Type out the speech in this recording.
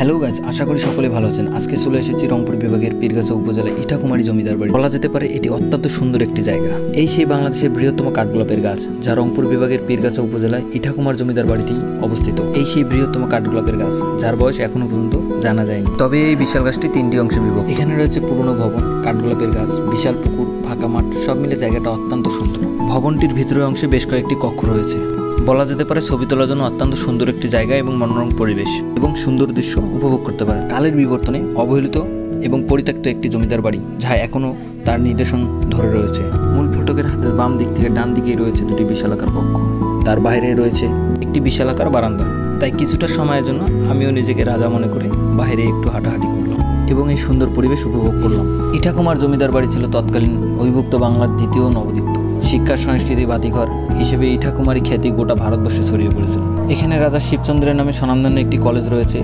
Hello guys, আশা করি সকলে ভালো আছেন। আজকে চলে এসেছি রংপুর বিভাগের পীরগাছা উপজেলায় ইটাকুমারী জমিদার বাড়ি। বলা যেতে পারে এটি অত্যন্ত সুন্দর একটি জায়গা। এই সেই বাংলাদেশের বৃহত্তম কাঠগোলাপের গাছ, যা রংপুর বিভাগের পীরগাছা উপজেলায় ইটাকুমার জমিদার বাড়িতেই অবস্থিত। এই সেই বৃহত্তম কাঠগোলাপের গাছ, যার বয়স এখনো পর্যন্ত জানা যায়নি। তবে এই বিশাল গাছটি তিনটি অংশে বিভক্ত। এখানে রয়েছে পুরনো ভবন, কাঠগোলাপের গাছ, বিশাল পুকুর, ফাঁকা মাঠ, সব মিলে জায়গাটা অত্যন্ত সুন্দর। ভবনটির ভিতরের অংশে বেশ কয়েকটি কক্ষ রয়েছে। বলা যেতে পারে ছবি তোলার জন্য অত্যন্ত সুন্দর একটি জায়গা এবং মনোরম পরিবেশ এবং সুন্দর দৃশ্য উপভোগ করতে পারেন। কালের বিবর্তনে অবহেলিত এবং পরিত্যক্ত একটি জমিদার বাড়ি, যা এখনও তার নিদর্শন ধরে রয়েছে। মূল ফটকের হাতের বাম দিক থেকে ডান দিকেই রয়েছে দুটি বিশালাকার কক্ষ, তার বাইরে রয়েছে একটি বিশালাকার বারান্দা। তাই কিছুটা সময়ের জন্য আমিও নিজেকে রাজা মনে করে বাইরে একটু হাঁটাহাঁটি করলাম এবং এই সুন্দর পরিবেশ উপভোগ করলাম। ইটাকুমার জমিদার বাড়ি ছিল তৎকালীন অবিভক্ত বাংলার দ্বিতীয় নবদ্বীপ। শিক্ষা সংস্কৃতি বাতিঘর হিসেবে ইটাকুমারী খ্যাতি গোটা ভারতবর্ষে ছড়িয়ে পড়েছিল। এখানে রাজা শিবচন্দ্রের নামে স্বনামধন্য একটি কলেজ রয়েছে।